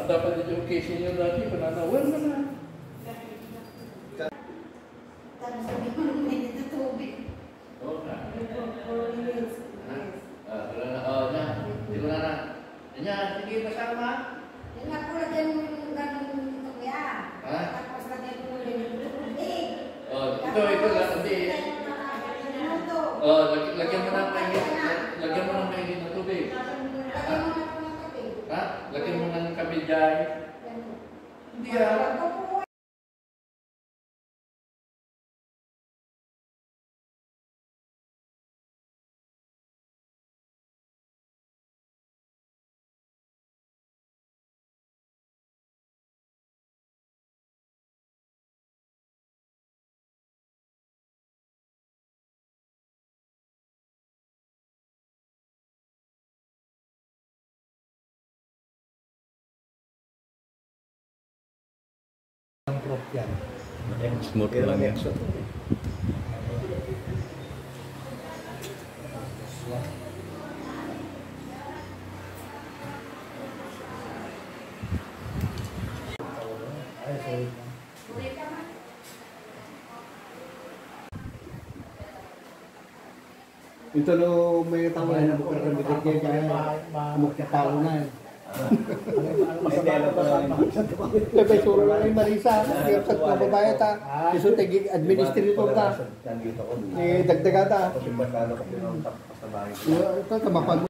dapat di occasion yung lagi pananawan na na. Tapos sabi ko nung may dito tubig. Oo na. Di ko na. Sige, kasama. Yung nakulagyan mo yung ganun ito kaya. Tapos lagyan mo yung tubig. Ito lagi. Lagyan mo ng mainit na tubig. Lagyan mo ng kabijay. Hindi yan. Smooth lang yan. Ito lo may tao na bukan ng bigay kaya magkatalo na. Tapi suruh ni Marisa, yung sa babae ta, iso tagi administrator ta. Ni dagdaga ta. Ito tamapag